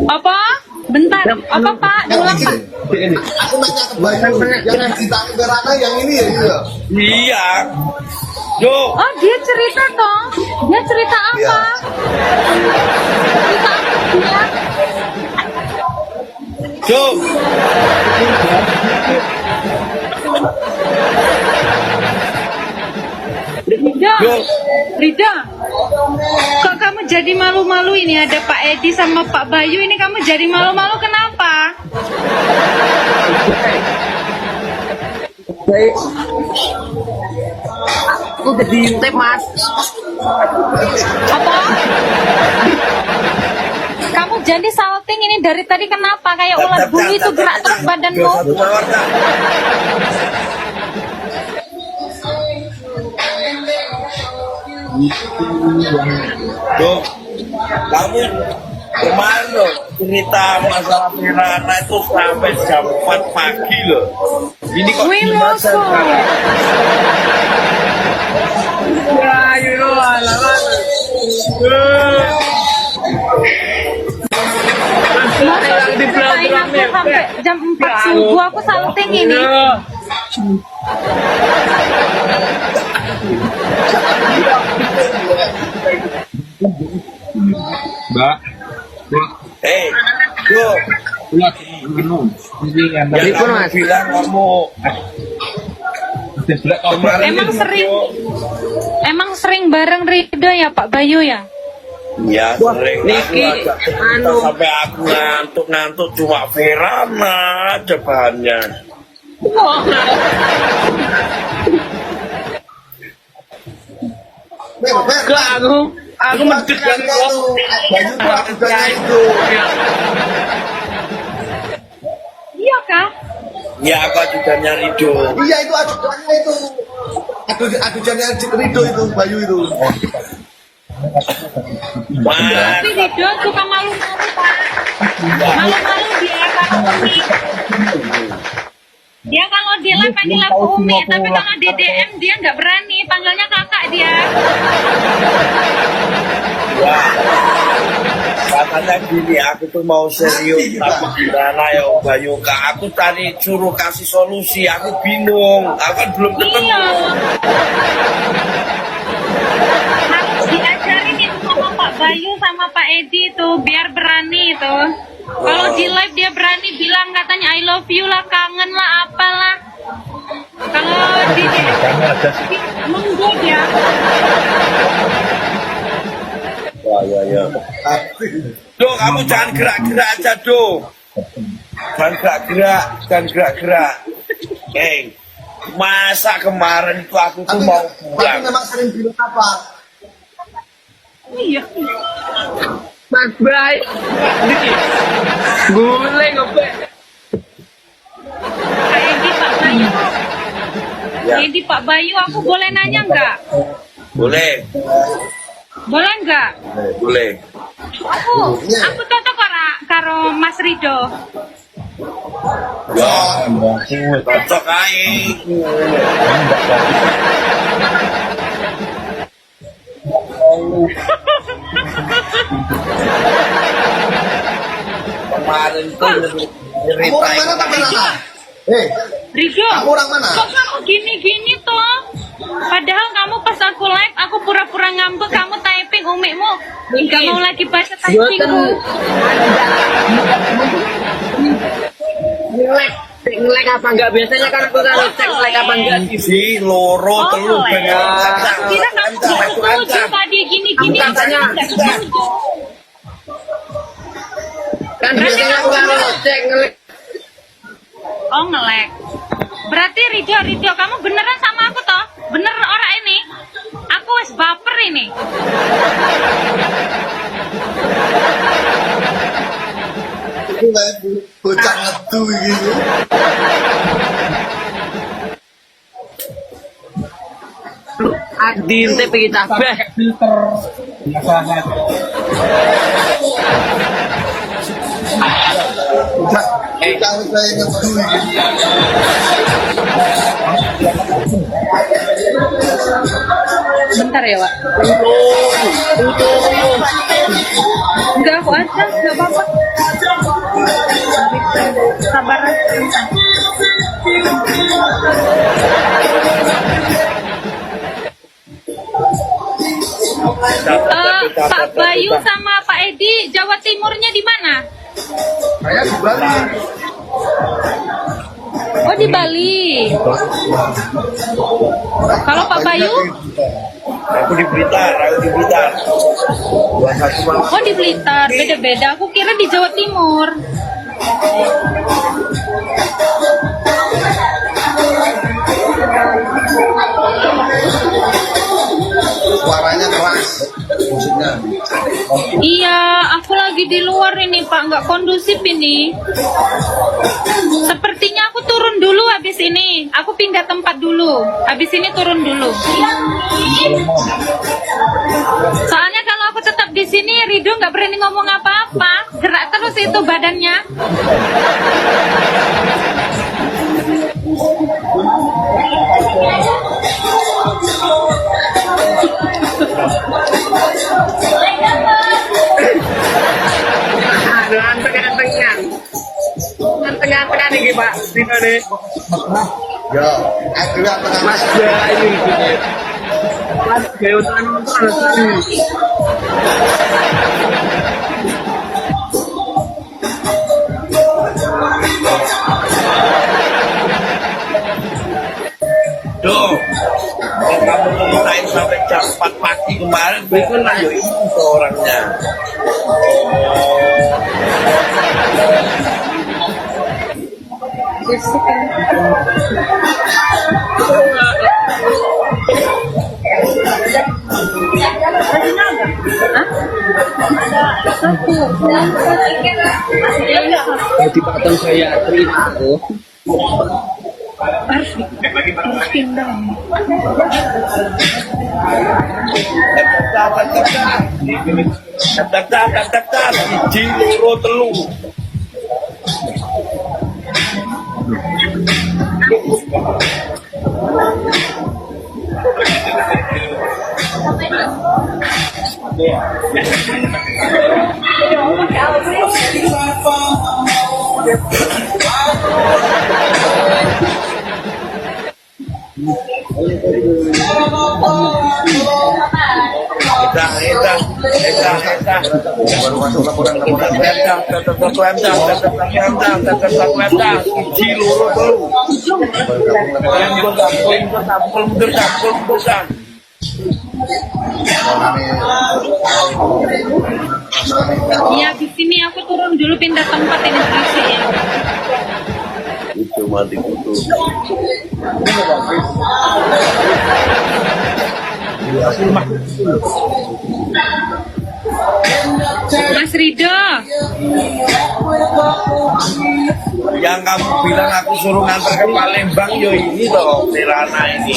Apa? Bentar. Apa Pak? Diulang Pak. Aku nanya ke Bayu, yang ditanya Verana yang ini ya iya. Iya. Jo. Oh dia cerita toh. Dia cerita apa? Iya. Cerita apa dia? Jo. Rida, Jo. Rida, kok kamu jadi malu-malu ini ada Pak Edi sama Pak Bayu ini kamu jadi malu-malu kenapa? Aku udah diintip mas. Apa? Kamu jadi salting ini dari tadi kenapa? Kayak ulat bulu itu gerak terus badanmu. Jo. Kamu kemarin loh cerita masalah Verana itu sampai jam 4 pagi loh. Ini kok Wih, gimana? Mosko. Ya, itu alaman. Masa ceritain aku sampai jam 4 subuh aku salting ini. Mbak, Eh, Jo. ini yang Yang Ikut, kamu Mas. bilang kamu kemarin Emang itu, sering? Jo. Emang sering bareng Ridho ya Pak Bayu ya? Ya sering Niki, aku ajak cerita anu. sampai aku ngantuk cuma Verana aja bahannya. Enggak, aku medit kan kok. Bayu tuh ajudannya itu. Iya kah? Ya aku ajudannya Ridho. Iya itu ajudannya itu. Ajudannya Rido itu, Bayu itu. Mas, Tapi Ridho suka malu-malu Pak. Malu-malu dia kalau Umi. Dia kalau di live panggil aku Umi, tapi kalau di DM dia nggak berani, panggilnya kakak dia. ya, katanya gini, aku tuh mau serius sama Verana ya Bayu. Kak, aku tadi suruh kasih solusi, aku bingung, aku kan belum ketemu. Iya. Harus diajarin itu sama Pak Bayu sama Pak Edi itu biar berani itu. Kalau di live dia berani bilang katanya I love you lah, kangen lah, apalah. Kalau di nunggu dia. Ya. Do, kamu jangan gerak-gerak aja, Do. Jangan gerak-gerak. Masa kemarin itu aku tuh mau Tapi pulang. memang sering bilang apa? Iya. Mas Bray. Boleh ngopi. Pak Edi, Pak Bayu. Ya. Edi, Pak Bayu, aku boleh nanya nggak? Boleh, Boleh nggak? boleh. Aku cocok karo Mas Ridho. Ya, cocok aja. Kemarin tuh Kamu orang mana tak Verana? Ridho, Kamu orang mana? kok kamu gini-gini toh? Padahal kamu pas aku live, aku pura-pura ngambek, kamu typing umikmu. Kamu lagi baca typingku. Ngelek apa enggak? Biasanya kan aku kalau cek ngelek apa enggak. si loro telu ngelek. ben Aku kira kamu setuju tadi gini-gini. Katanya. Nggak setuju. Kan biasanya aku kalau cek ngelek. Oh ngelek. Berarti Ridho, kamu beneran sama aku toh? Bener orang ini? Aku wes baper ini. Itu kayak bocah ngedu gitu. Diintip iki cabeh. Bocah kayak ngedu gitu. Bentar ya, Wak. Tuh, aku aja, nggak apa-apa. Sabar. Pak Bayu sama Pak Edi, Jawa Timurnya di mana? Saya di Bali. Oh, di Bali. Kalau Pak Bayu? Aku di Blitar. Oh, di Blitar. Beda-beda. Aku kira di Jawa Timur. Suaranya keras. Musiknya. Iya, aku lagi di luar ini Pak, nggak kondusif ini. Sepertinya aku turun dulu habis ini. Aku pindah tempat dulu. Habis ini turun dulu. Soalnya kalau aku tetap di sini, Rido nggak berani ngomong apa-apa. Gerak terus itu badannya. Aduh, anteng-antengan. Anteng-antengan ini Pak. Dino nih. Ya, aku yang tengah Mas Bayu. Mas Bayu nonton. Duh, kalau kamu ngomongin sampai jam 4 pagi kemarin, berikut lah yuk itu orangnya. Jadi patung saya itu. Daftar, iji loro telu. baru masuk laporan. Iji loro telu. Iya, di sini aku turun dulu pindah tempat ini berisik ya. Itu mati kutu. Mas Rido, Yang kamu bilang aku suruh nganter ke Palembang, yo ini toh, Tirana ini.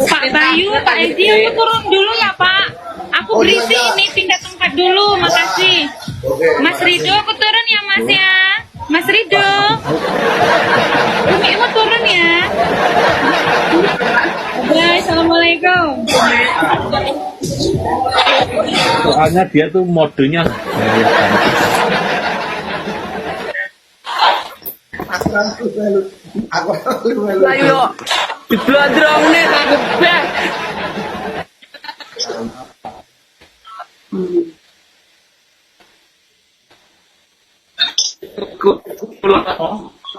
Pak Bayu, Pak Edi, aku turun dulu ya Pak. Aku berisik ini pindah tempat dulu, makasih. Mas Rido, aku turun ya Mas ya. Mas Rido, Umi mau turun ya. Bye, assalamualaikum. Soalnya dia tuh modenya Aku Ayo, diblondrong nih aku beh.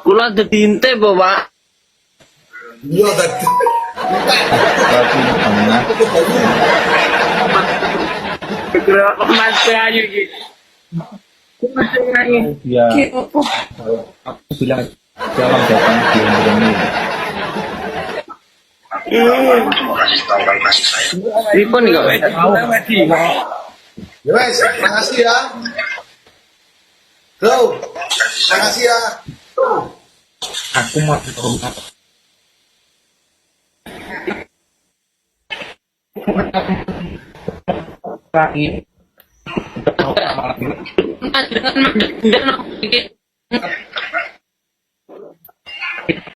Kula dadi ente, Pak. Iya tadi. Kira Mas Bayu iki. Mas Bayu. dia aku bilang jangan datang di Pripun kok? Ya wes, makasih ya. Bro, makasih ya. aku mau lagi Dengan